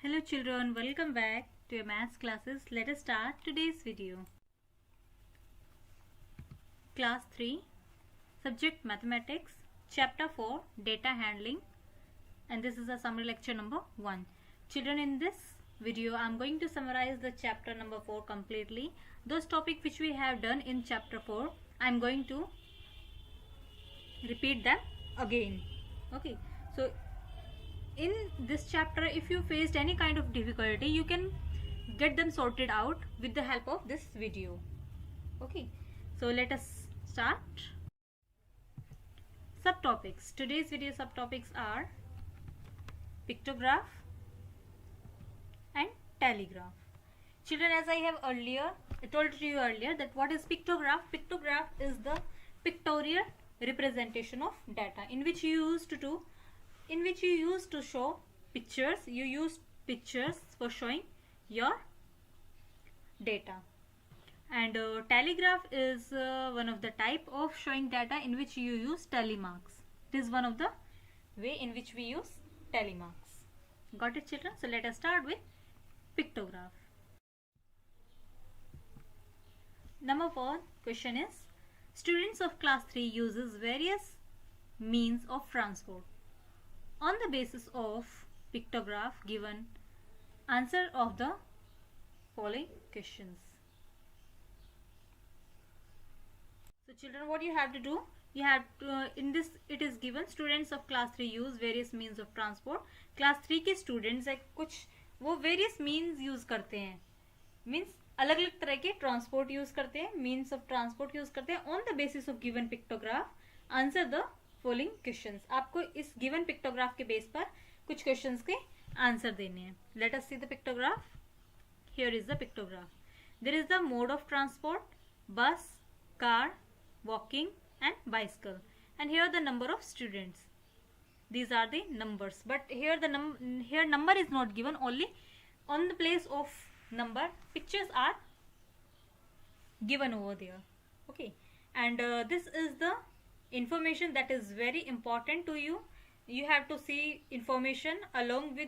Hello children, welcome back to your maths classes. Let us start today's video. Class 3, Subject Mathematics, Chapter 4, Data Handling, and this is a summary lecture number 1. Children, in this video I am going to summarize the chapter number 4 completely. Those topics which we have done in chapter 4, I am going to repeat them again. Okay, so in this chapter, if you faced any kind of difficulty, you can get them sorted out with the help of this video. Okay, so let us start. Subtopics. Today's video subtopics are pictograph and telegraph. Children, as I have told you earlier that what is pictograph? Pictograph is the pictorial representation of data in which you used to show pictures. You use pictures for showing your data. And telegraph is one of the type of showing data in which you use telemarks. It is one of the way in which we use telemarks. Got it, children? So let us start with pictograph. Number 4 question is, students of class 3 uses various means of transport. On the basis of pictograph, given answer of the following questions. So children, what you have to do, you have to, in this it is given students of class 3 use various means of transport. Class 3 के students है कुछ वो various means use करते हैं, means अलग अलग तरह के transport use करते हैं, means of transport use करते हैं. On the basis of given pictograph, answer the following questions. आपको इस given pictograph के base पर कुछ questions के answer देने हैं. Let us see the pictograph. Here is the pictograph. There is the mode of transport: bus, car, walking, and bicycle. And here the number of students. These are the numbers. But here the number is not given. Only on the place of number, pictures are given over there. Okay. And this is the information that is very important to you. You have to see information along with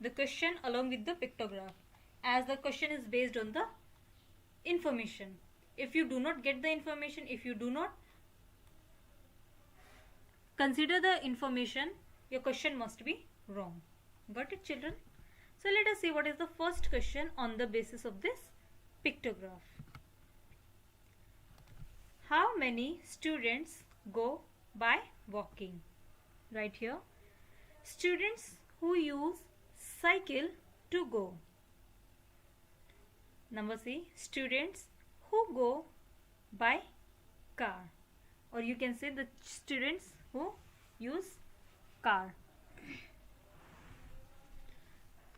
the question, along with the pictograph, as the question is based on the information. If you do not get the information, if you do not consider the information, your question must be wrong. Got it, children? So let us see what is the first question on the basis of this pictograph. How many students go by walking? Right here. Students who use cycle to go. Number C. Students who go by car. Or you can say the students who use car.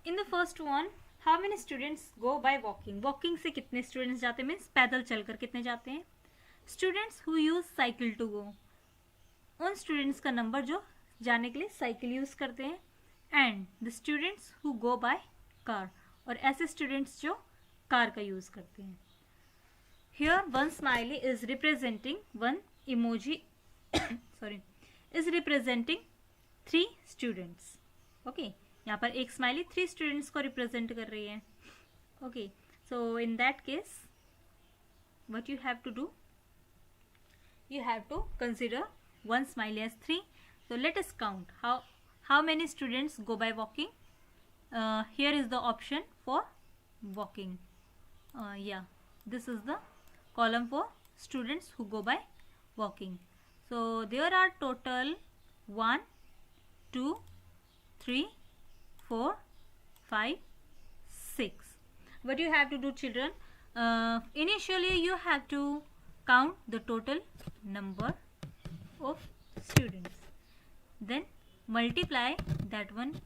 In the first one, how many students go by walking? Walking से कितने students जाते हैं? Means पैदल चलकर कितने जाते हैं? Students who use cycle to go. उन students का number जो जाने के लिए cycle use करते हैं. And the students who go by car. और ऐसे students जो car का use करते हैं. Here one smiley is representing one emoji is representing 3 students. Okay. यहाँ पर एक smiley 3 students को represent कर रही है. Okay. So in that case, what you have to do? You have to consider one smiley as 3. So let us count how many students go by walking. Here is the option for walking. This is the column for students who go by walking. So there are total 1, 2, 3, 4, 5, 6. What you have to do, children? Initially you have to count the total number of students. Then multiply that one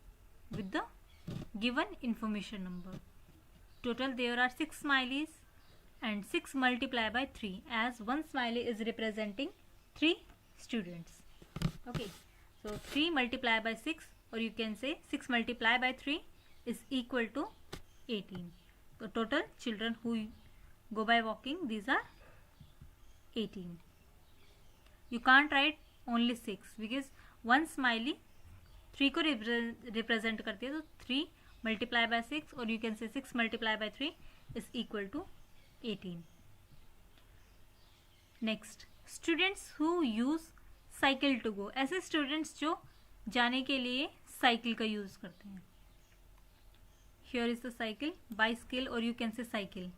with the given information number. Total there are 6 smileys, and 6 multiplied by 3, as one smiley is representing 3 students. Okay, so 3 multiplied by 6, or you can say 6 multiplied by 3 is equal to 18. So total children who go by walking, these are 18. You can't write only 6 because one smiley 3 को represent करती है, तो 3 multiply by 6, or you can say 6 multiplied by 3 is equal to 18. Next, students who use cycle to go, ऐसे students जो जाने के लिए cycle का यूज़ करते हैं. Here is the cycle, bicycle और you can say cycle.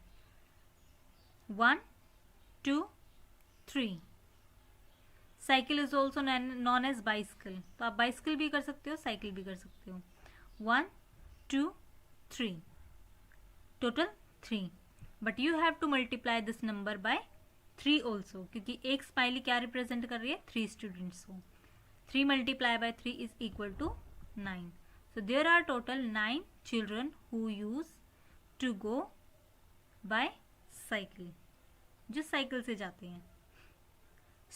1 2 3. Cycle is also known as bicycle, तो आप बाइसिकल भी कर सकते हो, साइकिल भी कर सकते हो. 1 2 3, total 3. But you have to multiply this number by 3 also, क्योंकि एक स्माइली क्या रिप्रेजेंट कर रही है, 3 स्टूडेंट्स को. 3 multiply by 3 is equal to 9. So there are total 9 children who use to go by cycle, जो साइकिल से जाते हैं.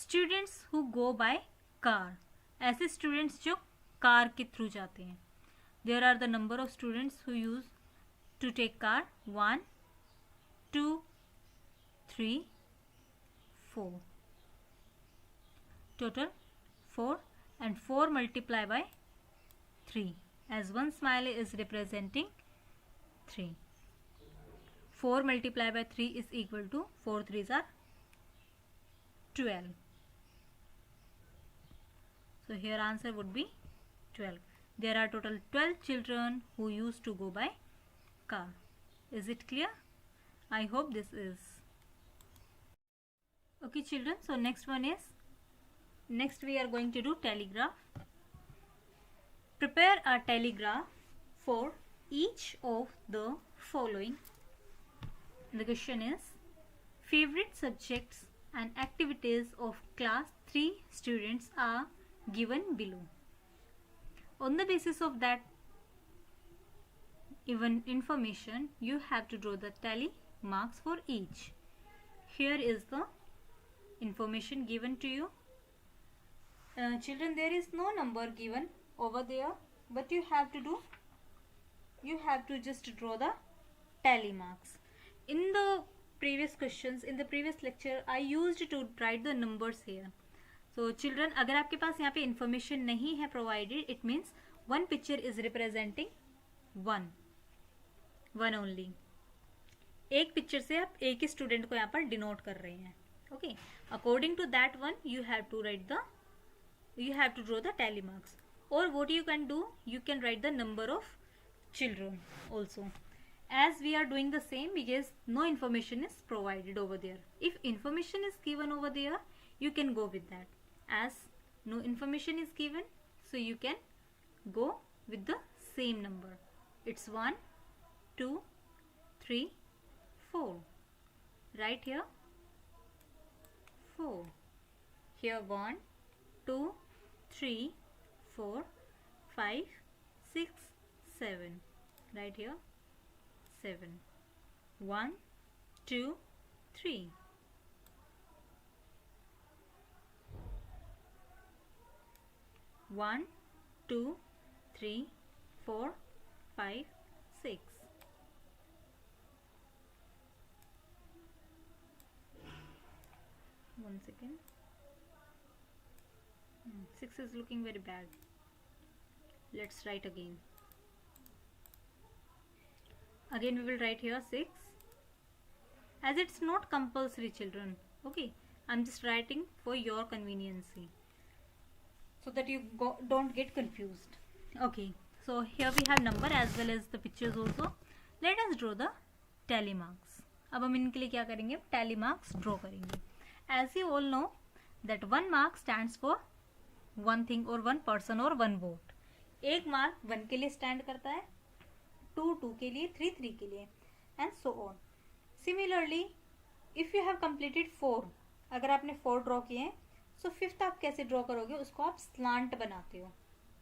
Students who go by car, ऐसे स्टूडेंट्स जो कार के थ्रू जाते हैं. There are the number of students who use to take car. 1 2 3 4, total 4, and 4 multiply by 3, as one smiley is representing 3. 4 multiply by 3 is equal to 4 3s are 12. So here answer would be 12. There are total 12 children who used to go by car. Is it clear? I hope this is. Okay children, so next we are going to do telegraph. Prepare a telegraph for each of the following. The question is, favorite subjects and activities of class 3 students are given below. On the basis of that given information, you have to draw the tally marks for each. Here is the information given to you. Children, there is no number given over there, but you have to just draw the tally marks. In the previous questions, in the previous lecture, I used to write the numbers here. So children, अगर आपके पास यहाँ पे information नहीं है provided, it means one picture is representing one only. एक picture से आप एक ही स्टूडेंट को यहाँ पर डिनोट कर रहे हैं. Okay, according to that one, you have to draw the tally marks. Or what you can do, you can write the number of children also. As we are doing the same, because no information is provided over there. If information is given over there, you can go with that. As no information is given, so you can go with the same number. It's 1 2 3 4. Right here 4. Here 1 2 3 4 5 6 7. Right here 7. 1 2 3. 1 2 3 4 5 6. One second. 6 is looking very bad. Let's write again. Again we will write here 6. As it's not compulsory, children. Okay, I'm just writing for your convenience, so that you don't get confused. Okay, so here we have number as well as the pictures also. Let us draw the tally marks. अब हम इनके लिए क्या करेंगे, tally marks draw करेंगे. As you all know that 1 mark stands for one thing or one person or one vote. एक mark 1 के लिए स्टैंड करता है, 2 के लिए, 3 के लिए, and so on. Similarly if you have completed 4, अगर आपने 4 ड्रॉ किए हैं, सो 5th आप कैसे ड्रॉ करोगे, उसको आप स्लांट बनाते हो.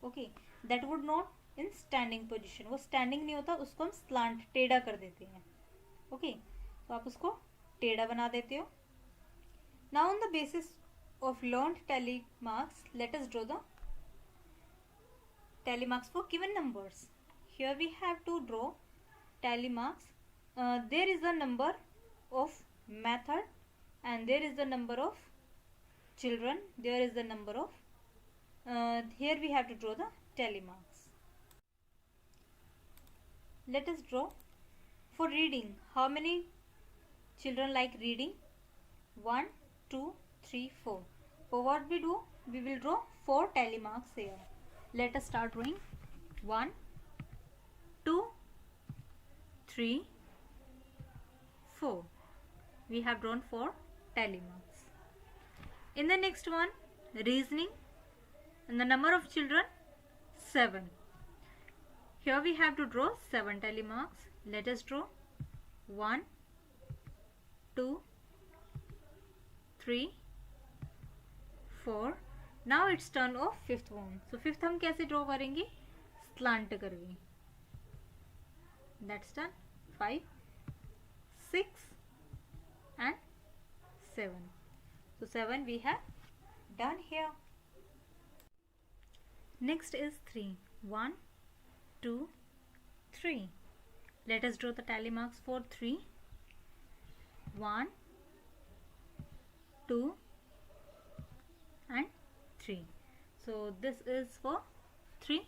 Okay, that would not in standing position, वो स्टैंडिंग नहीं होता, उसको हम स्लांट टेढ़ा कर देते हैं. ओके, तो आप उसको टेढ़ा बना देते हो. Now on the basis of learned tally marks, let us draw the tally marks for given numbers. Here we have to draw tally marks. There is a number of method and there is the number of children. There is the number of here we have to draw the tally marks. Let us draw. For reading, how many children like reading? 1, 2, 3, 4. For what we do? We will draw 4 tally marks here. Let us start drawing. 1, 2, 3, 4. We have drawn 4 tally marks. In the next one, reasoning, and the number of children 7. Here we have to draw 7 tally marks. Let us draw 1, 2, 3, 4. Now it's turn of fifth one. So fifth हम कैसे draw करेंगे? Slant करके. That's done. 5, 6 and 7. So 7 we have done here. Next is 3. 1, 2, 3. Let us draw the tally marks for 3. 1, 2 and 3. So this is for 3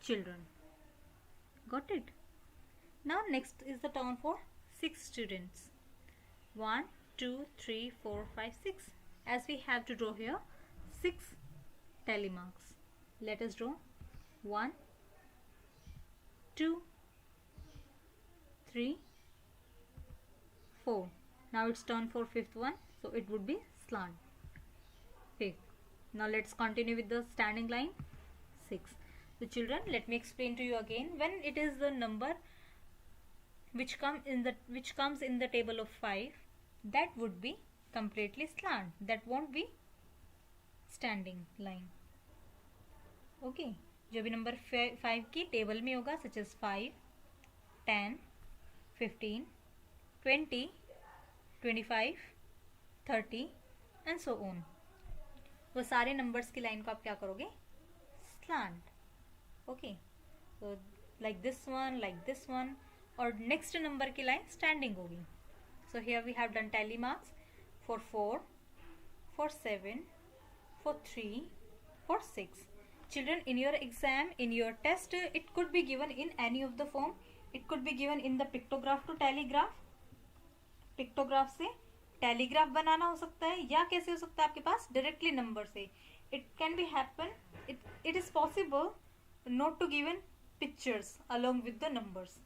children. Got it? Now next is the turn for 6 students. 1, 2, 3, 4, 5, 6. As we have to draw here 6 tally marks. Let us draw 1, 2, 3, 4. Now it's turn for fifth one, so it would be slant. Okay. Now let's continue with the standing line. 6. So children, let me explain to you again. When it is the number which comes in the table of 5, that would be completely slant. That won't be standing line. Okay. जो भी number 5 की table में होगा, such as 5, 10, 15, 20, 25, 30 and so on. वो सारे numbers की line को आप क्या करोगे? Slant. Okay. So like this one और नेक्स्ट नंबर की लाइन स्टैंडिंग होगी. So here we have done tally marks for 4, for 7, for 3, for 6. Children, in your exam, in your test, it could be given in any of the form. It could be given in the pictograph to telegraph. Pictograph से telegraph बनाना हो सकता है, या कैसे हो सकता है आपके पास डायरेक्टली नंबर से. It can be happen, it is possible not to given pictures along with the numbers.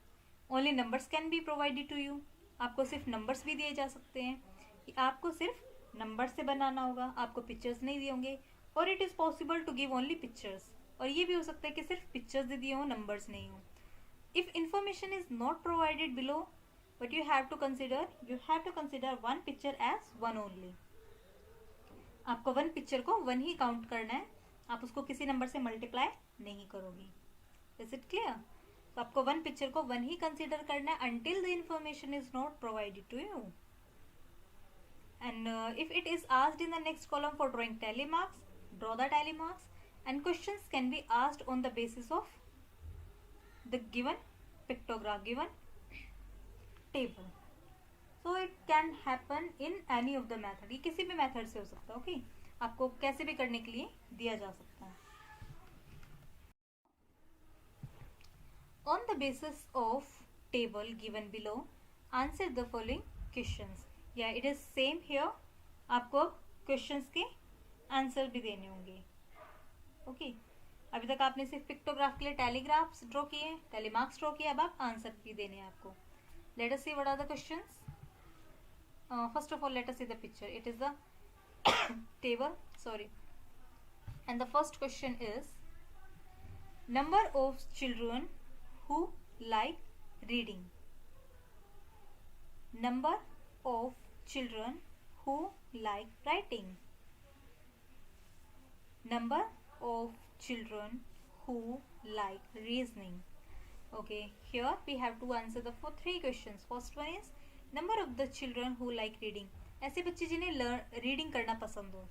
Only numbers can be provided to you. आपको सिर्फ नंबर्स भी दिए जा सकते हैं. आपको सिर्फ नंबर से बनाना होगा, आपको पिक्चर्स नहीं दिए होंगे. और it is possible to give only pictures. और ये भी हो सकता है कि सिर्फ पिक्चर्स दे दिए हो, नंबर्स नहीं हो. If information is not provided below, but you have to consider one picture as one only. आपको वन पिक्चर को वन ही काउंट करना है, आप उसको किसी नंबर से मल्टीप्लाई नहीं करोगे. Is it clear? तो आपको वन पिक्चर को वन ही कंसिडर करना है until the information is not provided to you. And if it is asked in the next column for drawing tally marks, draw the tally marks, and questions can be asked on the basis of the given pictograph, given table. So it can happen in any of the method. ये किसी भी method से हो सकता है. Okay, आपको कैसे भी करने के लिए दिया जा सकता है. On the basis of table given below, answer the following questions. Yeah, it is same here. आपको क्वेश्चंस के आंसर भी देने होंगे. ओके, अभी तक आपने सिर्फ पिक्टोग्राफ के लिए टेलीग्राफ्स ड्रॉ किए, टेलीमार्क्स ड्रॉ किए, अब आप आंसर भी देने हैं आपको. Let us see what are the questions. First of all, let us see the picture. It is the table, sorry. And the first question is, number of children who like reading. Number of children who like writing. Number of children who like reasoning. Okay, here we have to answer the three questions. First one is number of the children who like reading. ऐसे बच्चे जिन्हें reading करना पसंद हो.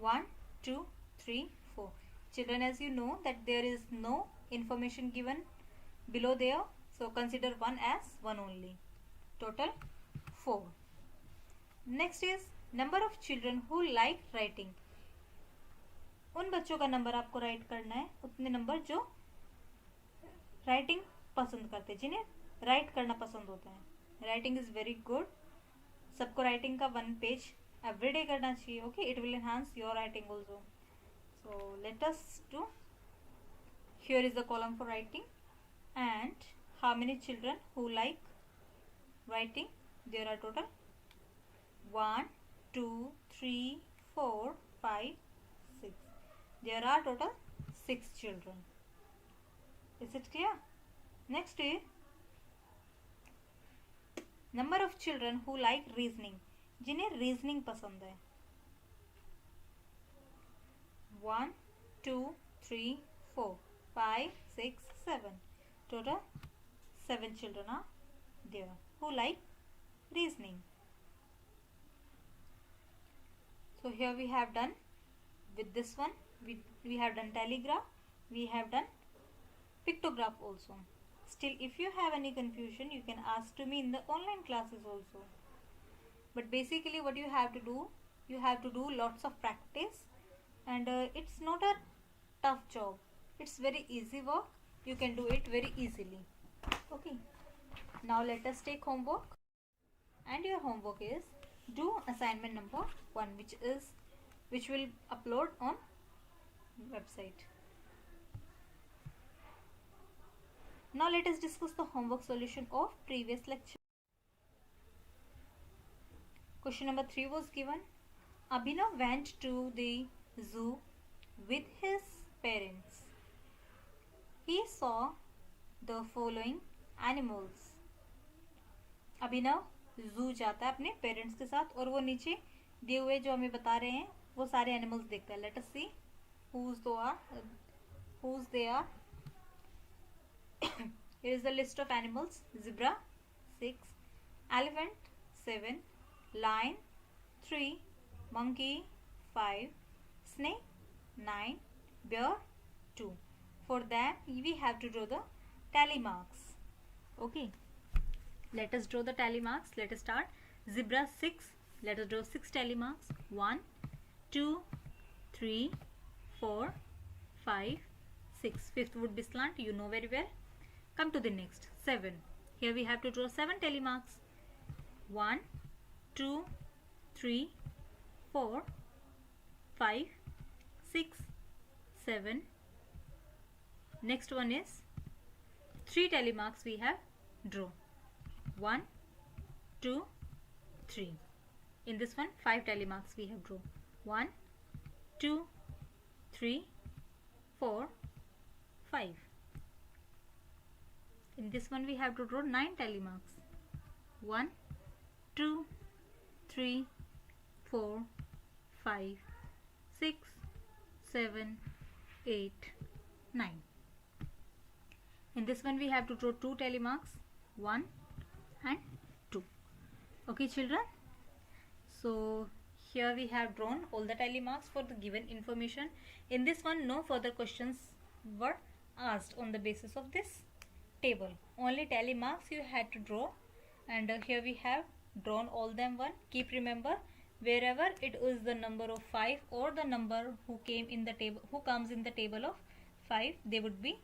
1, 2, 3, 4. Children, as you know that there is no information given below there, so consider one as one only. Total 4. Next is number of children who like writing. उन बच्चों का number आपको राइट करना है, उतने नंबर जो राइटिंग पसंद करते हैं, जिन्हें राइट करना पसंद होता है। राइटिंग इज़ वेरी गुड, सबको राइटिंग का 1 पेज एवरीडे करना चाहिए। Okay, it will enhance your writing also. So let us do, here is the column for writing, and how many children who like writing? There are total 1 2 3 4 5 6. There are total 6 children. Is it clear? Next is number of children who like reasoning, जिन्हें reasoning पसंद है। 1 2 3 4 5 6 7. Total 7 children are there who like reasoning. So here we have done with this one, we have done telegraph, we have done pictograph also. Still, if you have any confusion, you can ask to me in the online classes also. But basically what you have to do, you have to do lots of practice, and it's not a tough job, it's very easy work, you can do it very easily. Okay, now let us take homework, and your homework is do assignment number 1, which will upload on website. Now let us discuss the homework solution of previous lecture. Question number 3 was given. Abhinav went to the zoo with his parents. He saw the following animals. अभिनव जू जाता है अपने parents के साथ, और वो नीचे दिए हुए जो हमें बता रहे हैं वो सारे एनिमल्स देखता है. Let us see whose they are. Here is the list of animals. Zebra 6, elephant 7, lion 3, monkey 5, snake 9, bear 2. For that we have to draw the tally marks. Okay, let us draw the tally marks. Let us start. Zebra 6, let us draw 6 tally marks. 1 2 3 4 5 6. Fifth would be slant, you know very well. Come to the next. 7. Here we have to draw 7 tally marks. 1 2 3 4 5 6 7. Next one is 3 tally marks we have draw. 1 2 3. In this one 5 tally marks we have draw. 1 2 3 4 5. In this one we have to draw 9 tally marks. 1 2 3 4 5 6 7 8 9. In this one we have to draw 2 tally marks, 1 and 2. Okay children, so here we have drawn all the tally marks for the given information. In this one no further questions were asked on the basis of this table, only tally marks you had to draw, and here we have drawn all them one. Keep remember, wherever it is the number of 5 or the number who comes in the table of 5, they would be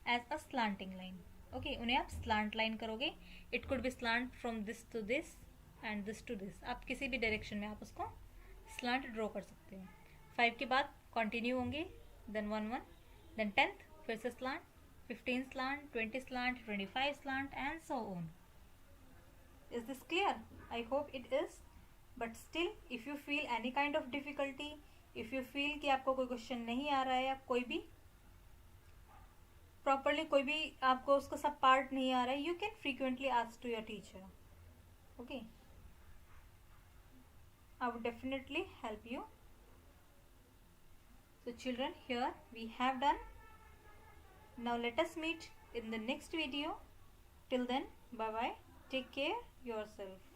as a slanting line. Okay, उन्हें आप slant line करोगे. It could be slant from this to this and this to this. आप किसी भी direction में आप उसको slant draw कर सकते हो. 5 के बाद कंटिन्यू होंगे, then 1 1, then 10th फिर से slant, 15 slant, 20 slant, 25 slant and so on. Is this clear? I hope it is. But still if you feel any kind of difficulty, if you feel कि आपको कोई क्वेश्चन नहीं आ रहा है, आप कोई भी प्रॉपरली कोई भी आपको उसका सब पार्ट नहीं आ रहा है, you can frequently ask to your teacher. Okay, I would definitely help you. So children, here we have done. Now let us meet in the next video. Till then, bye bye, take care yourself.